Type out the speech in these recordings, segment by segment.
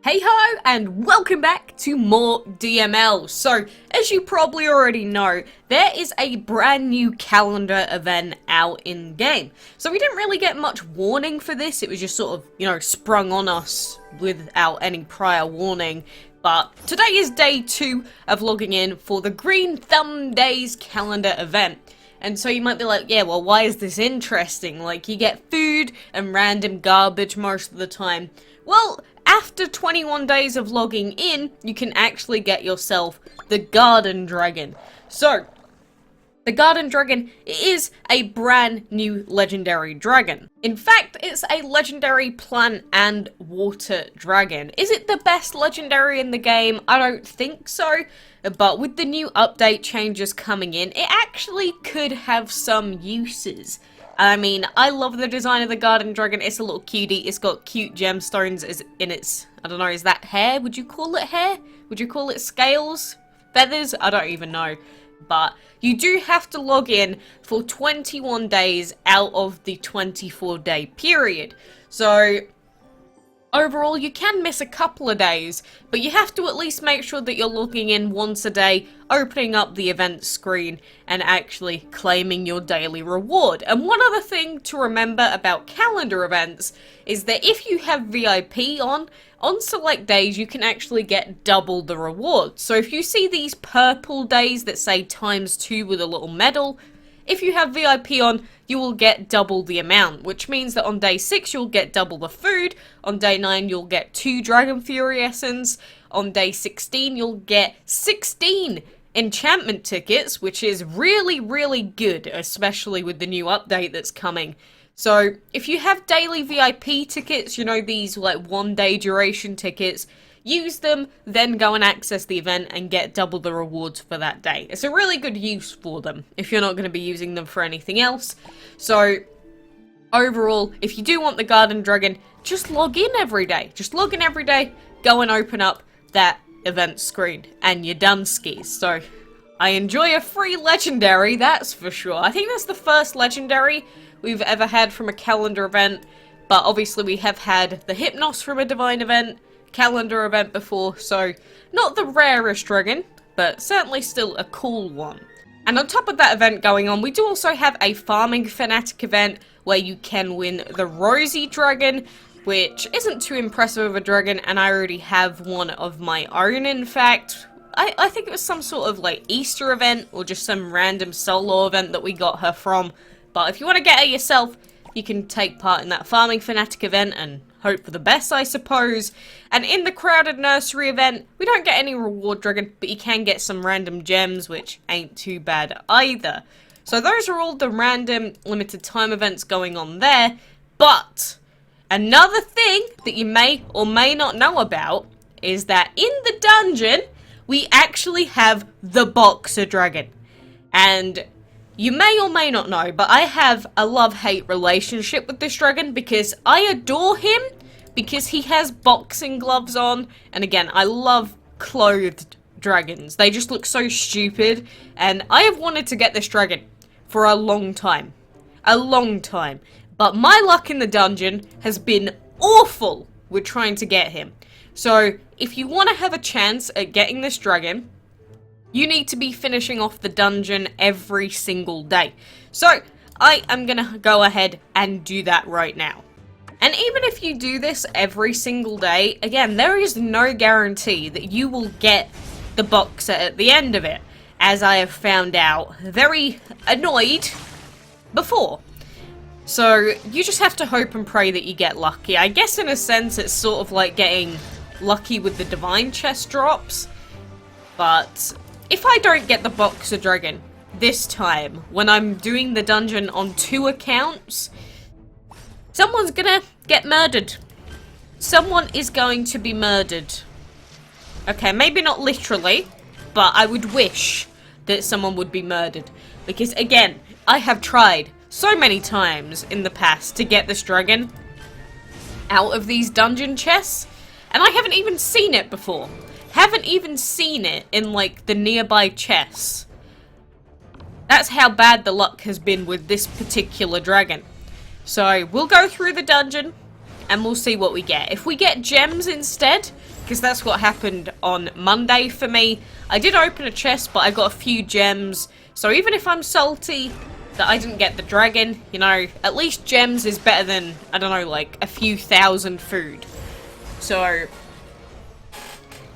Hey ho, and welcome back to more DML. So, as you probably already know, there is a brand new calendar event out in game. So we didn't really get much warning for this, it was just sort of, sprung on us without any prior warning. But today is day 2 of logging in for the Green Thumb Days calendar event. And so you might be like, yeah, well, why is this interesting? Like, you get food and random garbage most of the time. Well, after 21 days of logging in, you can actually get yourself the Garden Dragon. So, the Garden Dragon is a brand new legendary dragon. In fact, it's a legendary plant and water dragon. Is it the best legendary in the game? I don't think so. But with the new update changes coming in, it actually could have some uses. I mean, I love the design of the Garden Dragon. It's a little cutie. It's got cute gemstones in its, I don't know, is that hair? Would you call it hair? Would you call it scales? Feathers? I don't even know. But you do have to log in for 21 days out of the 24-day period. So overall, you can miss a couple of days, but you have to at least make sure that you're logging in once a day, opening up the event screen, and actually claiming your daily reward. And one other thing to remember about calendar events is that if you have VIP on select days, you can actually get double the reward. So if you see these purple days that say ×2 with a little medal, if you have VIP on, you will get double the amount, which means that on day 6 you'll get double the food, on day 9 you'll get 2 Dragon Fury Essence, on day 16 you'll get 16 enchantment tickets, which is really, really good, especially with the new update that's coming. So, if you have daily VIP tickets, these like 1-day duration tickets, use them, then go and access the event and get double the rewards for that day. It's a really good use for them, if you're not going to be using them for anything else. So, overall, if you do want the Garden Dragon, just log in every day. Just log in every day, go and open up that event screen, and you're done skis. So, I enjoy a free legendary, that's for sure. I think that's the first legendary we've ever had from a calendar event, but obviously we have had the Hypnos from a Divine event, calendar event before, so not the rarest dragon, but certainly still a cool one. And on top of that event going on, we do also have a Farming Fanatic event where you can win the Rosy Dragon, which isn't too impressive of a dragon, and I already have one of my own, in fact. I think it was some sort of like Easter event, or just some random solo event that we got her from. But if you want to get her yourself, you can take part in that Farming Fanatic event and hope for the best, I suppose. And in the Crowded Nursery event, we don't get any reward dragon, but you can get some random gems, which ain't too bad either. So those are all the random limited time events going on there. But another thing that you may or may not know about is that in the dungeon, we actually have the BOXER dragon. And you may or may not know, but I have a love-hate relationship with this dragon because I adore him because he has boxing gloves on. And again, I love clothed dragons. They just look so stupid. And I have wanted to get this dragon for a long time. A long time. But my luck in the dungeon has been awful with trying to get him. So, if you want to have a chance at getting this dragon, you need to be finishing off the dungeon every single day. So, I am going to go ahead and do that right now. And even if you do this every single day, again, there is no guarantee that you will get the BOXER at the end of it, as I have found out very annoyed before. So, you just have to hope and pray that you get lucky. I guess in a sense it's sort of like getting lucky with the Divine chest drops, but if I don't get the BOXER dragon this time, when I'm doing the dungeon on 2 accounts, someone's gonna get murdered. Someone is going to be murdered. Okay, maybe not literally, but I would wish that someone would be murdered. Because again, I have tried so many times in the past to get this dragon out of these dungeon chests, and I haven't even seen it before. Haven't even seen it in, like, the nearby chests. That's how bad the luck has been with this particular dragon. So, we'll go through the dungeon, and we'll see what we get. If we get gems instead, because that's what happened on Monday for me. I did open a chest, but I got a few gems. So even if I'm salty that I didn't get the dragon, you know, at least gems is better than, I don't know, like a few thousand food. So,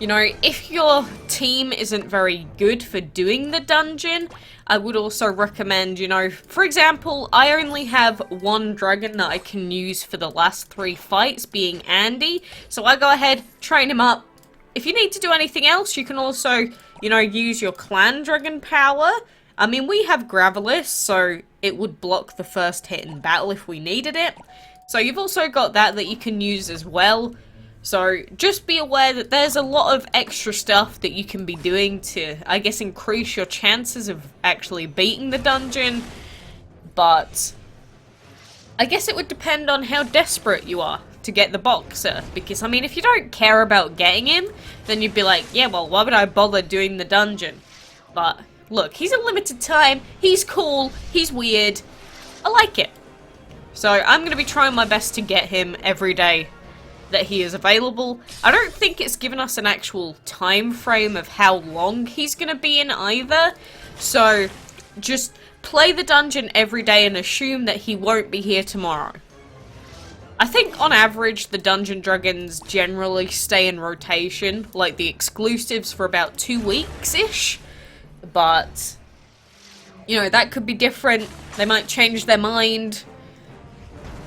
you know, if your team isn't very good for doing the dungeon, I would also recommend, you know, for example, I only have one dragon that I can use for the last 3 fights, being Andy. So I go ahead, train him up. If you need to do anything else, you can also, you know, use your clan dragon power. I mean, we have Gravelis, so it would block the first hit in battle if we needed it. So you've also got that you can use as well. So just be aware that there's a lot of extra stuff that you can be doing to, I guess, increase your chances of actually beating the dungeon. But I guess it would depend on how desperate you are to get the BOXER. Because, I mean, if you don't care about getting him, then you'd be like, yeah, well, why would I bother doing the dungeon? But look, he's a limited time, he's cool, he's weird, I like it. So I'm going to be trying my best to get him every day that he is available. I don't think it's given us an actual time frame of how long he's going to be in either. So just play the dungeon every day and assume that he won't be here tomorrow. I think on average the dungeon dragons generally stay in rotation, like the exclusives, for about 2 weeks-ish. But, you know, that could be different. They might change their mind.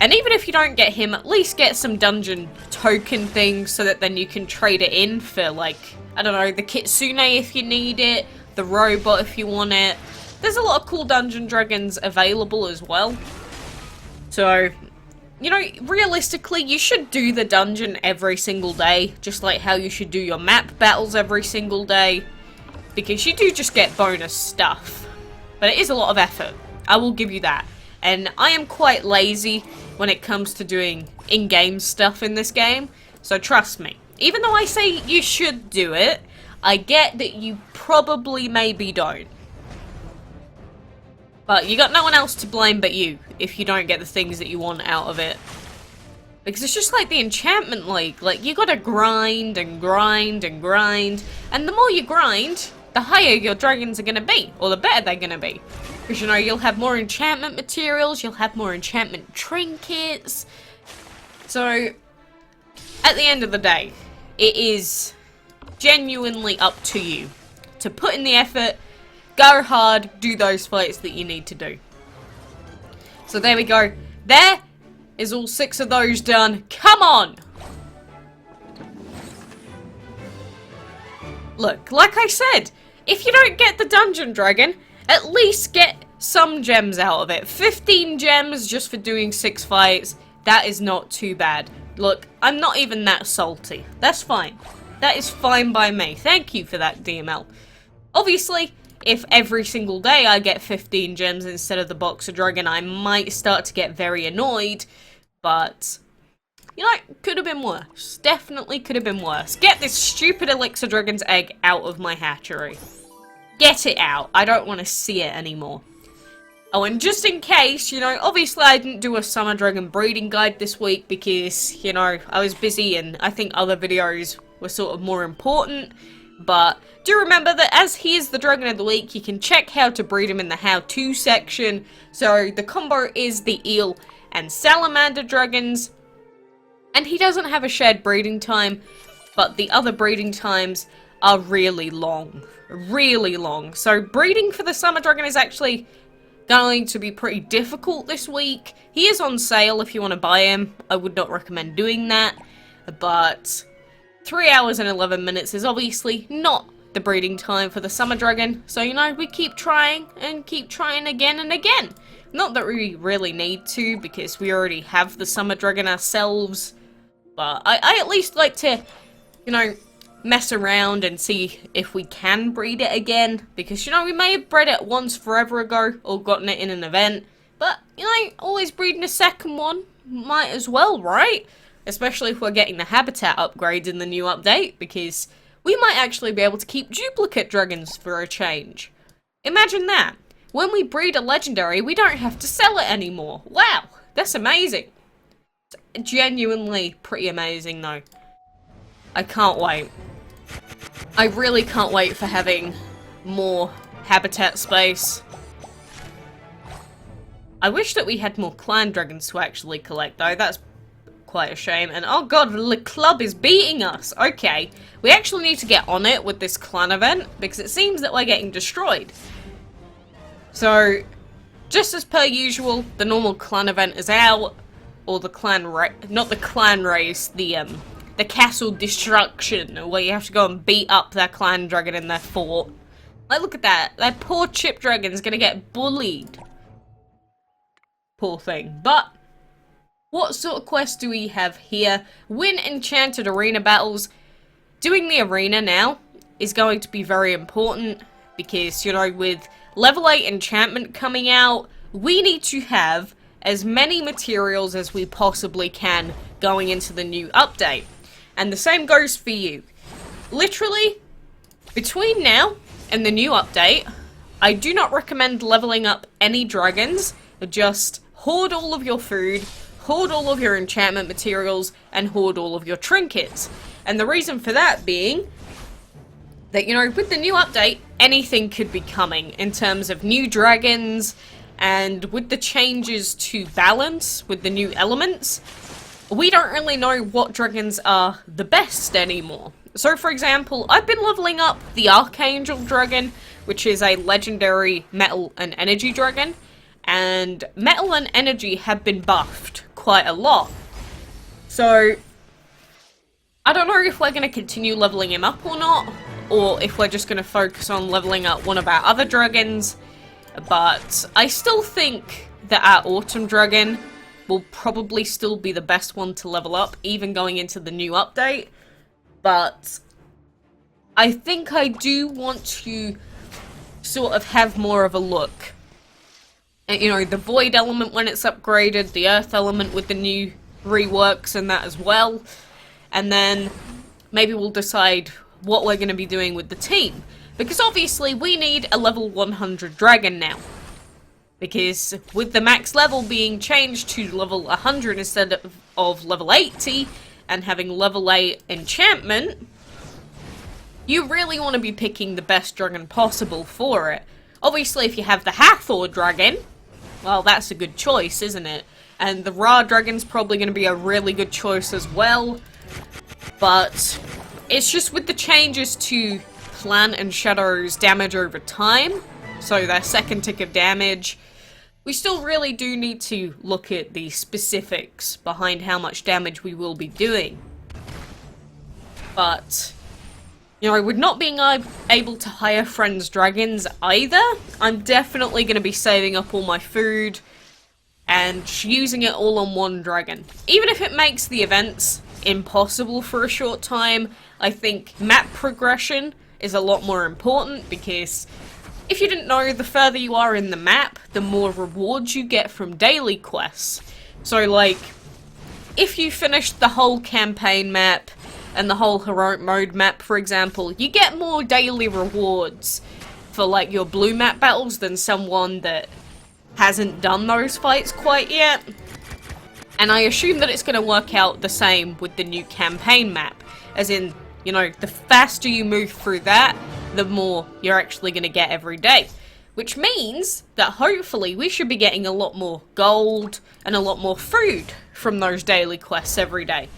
And even if you don't get him, at least get some dungeon token things so that then you can trade it in for, like, I don't know, the Kitsune if you need it, the robot if you want it. There's a lot of cool dungeon dragons available as well. So, you know, realistically, you should do the dungeon every single day, just like how you should do your map battles every single day. Because you do just get bonus stuff. But it is a lot of effort. I will give you that. And I am quite lazy when it comes to doing in-game stuff in this game. So trust me. Even though I say you should do it, I get that you probably maybe don't. But you got no one else to blame but you if you don't get the things that you want out of it. Because it's just like the Enchantment League. Like, you gotta grind and grind and grind. And the more you grind, the higher your dragons are going to be, or the better they're going to be. Because, you know, you'll have more enchantment materials, you'll have more enchantment trinkets. So, at the end of the day, it is genuinely up to you to put in the effort, go hard, do those fights that you need to do. So there we go. There is all 6 of those done. Come on! Look, like I said, if you don't get the Dungeon Dragon, at least get some gems out of it. 15 gems just for doing 6 fights, that is not too bad. Look, I'm not even that salty. That's fine. That is fine by me. Thank you for that, DML. Obviously, if every single day I get 15 gems instead of the BOXER Dragon, I might start to get very annoyed, but you know, could have been worse. Definitely could have been worse. Get this stupid Elixir Dragon's egg out of my hatchery. Get it out. I don't want to see it anymore. Oh, and just in case, you know, obviously I didn't do a Summer Dragon breeding guide this week because, you know, I was busy and I think other videos were sort of more important. But do remember that as he is the Dragon of the Week, you can check how to breed him in the how-to section. So the combo is the Eel and Salamander Dragons. And he doesn't have a shared breeding time, but the other breeding times are really long. Really long. So breeding for the Summer Dragon is actually going to be pretty difficult this week. He is on sale if you want to buy him. I would not recommend doing that. But 3 hours and 11 minutes is obviously not the breeding time for the Summer Dragon. So, you know, we keep trying and keep trying again and again. Not that we really need to because we already have the Summer Dragon ourselves. But I at least like to, you know, mess around and see if we can breed it again. Because, you know, we may have bred it once forever ago or gotten it in an event. But, you know, always breeding a second one. Might as well, right? Especially if we're getting the habitat upgrades in the new update. Because we might actually be able to keep duplicate dragons for a change. Imagine that. When we breed a legendary, we don't have to sell it anymore. Wow, that's amazing. Genuinely pretty amazing though. I can't wait. I really can't wait for having more habitat space. I wish that we had more clan dragons to actually collect, though. That's quite a shame. And oh god, the club is beating us. Okay, we actually need to get on it with this clan event, because it seems that we're getting destroyed. So, just as per usual, the normal clan event is out, or the clan not the clan race, the castle destruction, where you have to go and beat up that clan dragon in their fort. Like, look at that. That poor chip dragon's gonna get bullied. Poor thing. But, what sort of quest do we have here? Win Enchanted arena battles. Doing the arena now is going to be very important, because, you know, with level 8 enchantment coming out, we need to have as many materials as we possibly can going into the new update. And the same goes for you. Literally, between now and the new update, I do not recommend leveling up any dragons. Just hoard all of your food, hoard all of your enchantment materials, and hoard all of your trinkets. And the reason for that being that, you know, with the new update, anything could be coming in terms of new dragons, and with the changes to balance with the new elements, we don't really know what dragons are the best anymore. So, for example, I've been leveling up the Archangel dragon, which is a legendary metal and energy dragon, and metal and energy have been buffed quite a lot. So, I don't know if we're going to continue leveling him up or not, or if we're just going to focus on leveling up one of our other dragons, but I still think that our Autumn dragon will probably still be the best one to level up, even going into the new update. But I think I do want to sort of have more of a look at, you know, the Void element when it's upgraded, the Earth element with the new reworks and that as well. And then maybe we'll decide what we're going to be doing with the team. Because obviously we need a level 100 dragon now. Because with the max level being changed to level 100 instead of level 80, and having level 8 enchantment, you really want to be picking the best dragon possible for it. Obviously if you have the Hathor dragon, well, that's a good choice, isn't it? And the Ra dragon's probably going to be a really good choice as well. But it's just with the changes to Plan and Shadow's damage over time, so their second tick of damage, we still really do need to look at the specifics behind how much damage we will be doing. But, you know, with not being able to hire friends dragons either, I'm definitely going to be saving up all my food and using it all on one dragon. Even if it makes the events impossible for a short time, I think map progression is a lot more important, because if you didn't know, the further you are in the map, the more rewards you get from daily quests. So, like, if you finish the whole campaign map and the whole heroic mode map, for example, you get more daily rewards for, like, your blue map battles than someone that hasn't done those fights quite yet. And I assume that it's going to work out the same with the new campaign map. As in, you know, the faster you move through that, the more you're actually going to get every day. Which means that hopefully we should be getting a lot more gold and a lot more food from those daily quests every day.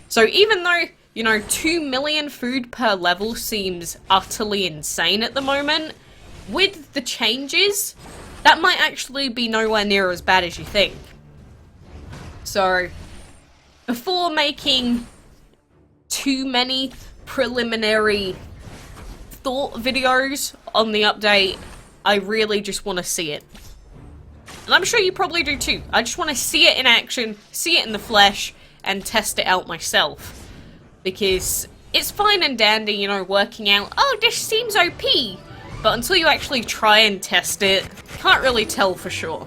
So even though, you know, 2 million food per level seems utterly insane at the moment, with the changes, that might actually be nowhere near as bad as you think. So, before making too many preliminary thought videos on the update, I really just want to see it. And I'm sure you probably do too. I just want to see it in action, see it in the flesh, and test it out myself. Because it's fine and dandy, you know, working out, oh, this seems OP. But until you actually try and test it, can't really tell for sure.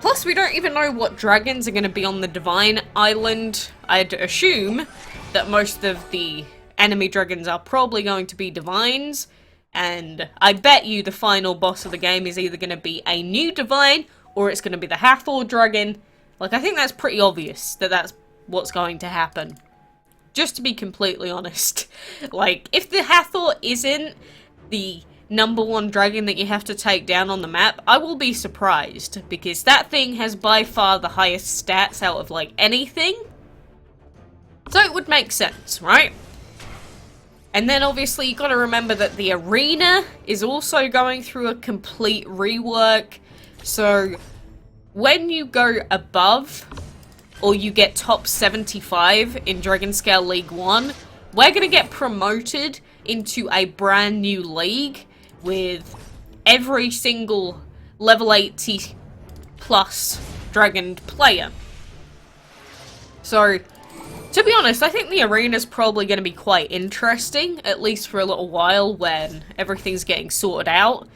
Plus, we don't even know what dragons are going to be on the Divine Island. I'd assume that most of the enemy dragons are probably going to be Divines. And I bet you the final boss of the game is either going to be a new Divine, or it's going to be the Hathor dragon. Like, I think that's pretty obvious that that's what's going to happen. Just to be completely honest. Like, if the Hathor isn't the #1 dragon that you have to take down on the map, I will be surprised, because that thing has by far the highest stats out of, like, anything. So it would make sense, right? And then obviously you gotta remember that the arena is also going through a complete rework. So when you go above, or you get top 75 in Dragon Scale League 1, we're gonna get promoted into a brand new league with every single level 80 plus dragon player. So, to be honest, I think the arena's probably going to be quite interesting, at least for a little while when everything's getting sorted out.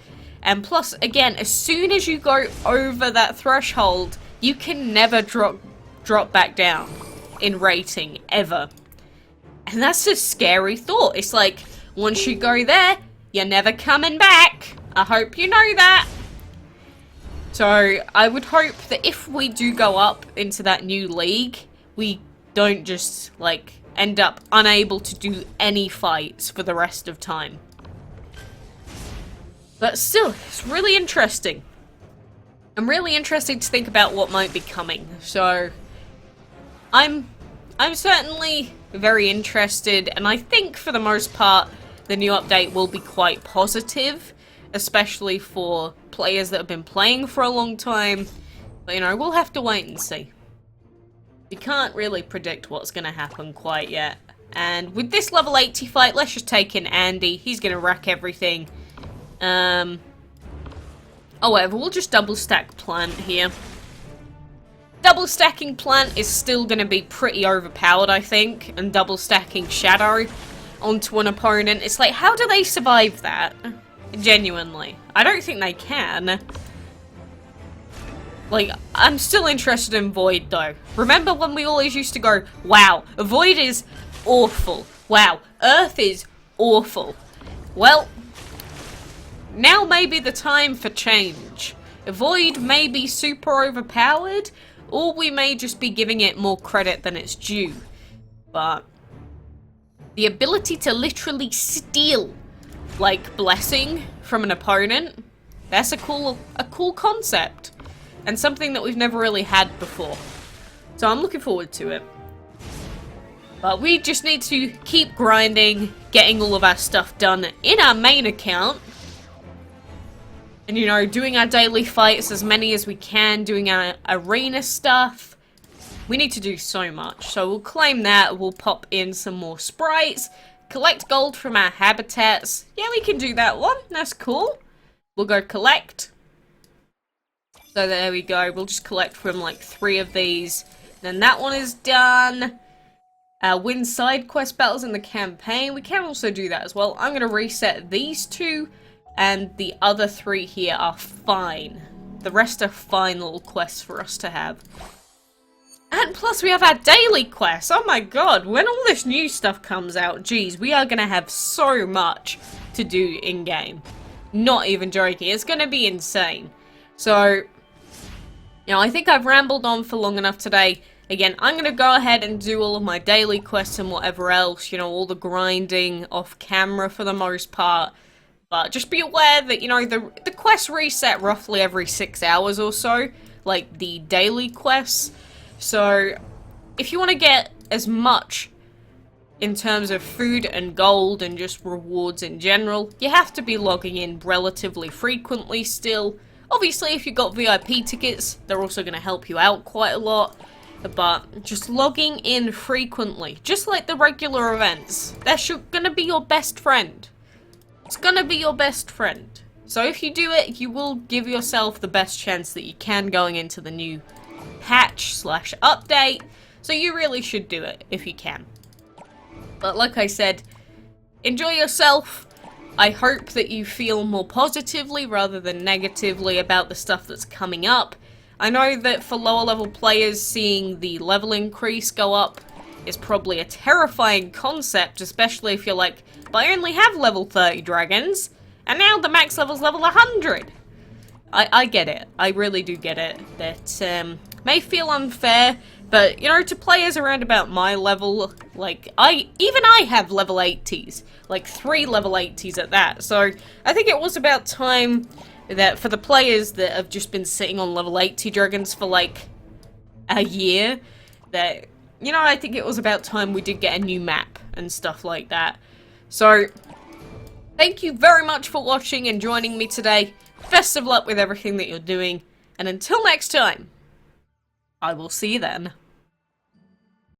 And plus, again, as soon as you go over that threshold, you can never drop back down in rating, ever. And that's a scary thought. It's like, once you go there, you're never coming back. I hope you know that. So, I would hope that if we do go up into that new league, we don't just, like, end up unable to do any fights for the rest of time. But still, it's really interesting. I'm really interested to think about what might be coming. So, I'm certainly very interested, and I think for the most part, the new update will be quite positive, especially for players that have been playing for a long time. But, you know, we'll have to wait and see. You can't really predict what's going to happen quite yet. And with this level 80 fight, let's just take in Andy. He's going to wreck everything. Oh, whatever. We'll just double stack Plant here. Double stacking Plant is still going to be pretty overpowered, I think. And double stacking Shadow onto an opponent. It's like, how do they survive that? Genuinely. I don't think they can. Like, I'm still interested in Void, though. Remember when we always used to go, wow, Void is awful. Wow, Earth is awful. Well, now may be the time for change. Void may be super overpowered, or we may just be giving it more credit than it's due. But the ability to literally steal, like, Blessing from an opponent, that's a cool concept. And something that we've never really had before. So I'm looking forward to it. But we just need to keep grinding, getting all of our stuff done in our main account. And, you know, doing our daily fights, as many as we can, doing our arena stuff. We need to do so much. So we'll claim that, we'll pop in some more sprites, collect gold from our habitats. Yeah, we can do that one. That's cool. We'll go collect. So there we go, we'll just collect from like 3 of these. Then that one is done. Win side quest battles in the campaign. We can also do that as well. I'm going to reset these 2, and the other 3 here are fine. The rest are fine little quests for us to have. And plus we have our daily quests. Oh my god, when all this new stuff comes out, geez, we are going to have so much to do in-game. Not even joking, it's going to be insane. So, you know, I think I've rambled on for long enough today. Again, I'm going to go ahead and do all of my daily quests and whatever else, you know, all the grinding off camera for the most part. But just be aware that, you know, the quests reset roughly every 6 hours or so, like the daily quests. So, if you want to get as much in terms of food and gold and just rewards in general, you have to be logging in relatively frequently still. Obviously, if you've got VIP tickets, they're also going to help you out quite a lot. But just logging in frequently, just like the regular events, that's going to be your best friend. It's going to be your best friend. So if you do it, you will give yourself the best chance that you can going into the new patch/update. So you really should do it if you can. But like I said, enjoy yourself. I hope that you feel more positively rather than negatively about the stuff that's coming up. I know that for lower level players, seeing the level increase go up is probably a terrifying concept, especially if you're like, but I only have level 30 dragons, and now the max level's level 100. I get it. I really do get it. That may feel unfair, But, you know, to players around about my level, like, even I have level 80s. Like, 3 level 80s at that. So, I think it was about time that for the players that have just been sitting on level 80 dragons for, like, a year, that, you know, I think it was about time we did get a new map and stuff like that. So, thank you very much for watching and joining me today. Best of luck with everything that you're doing. And until next time, I will see you then.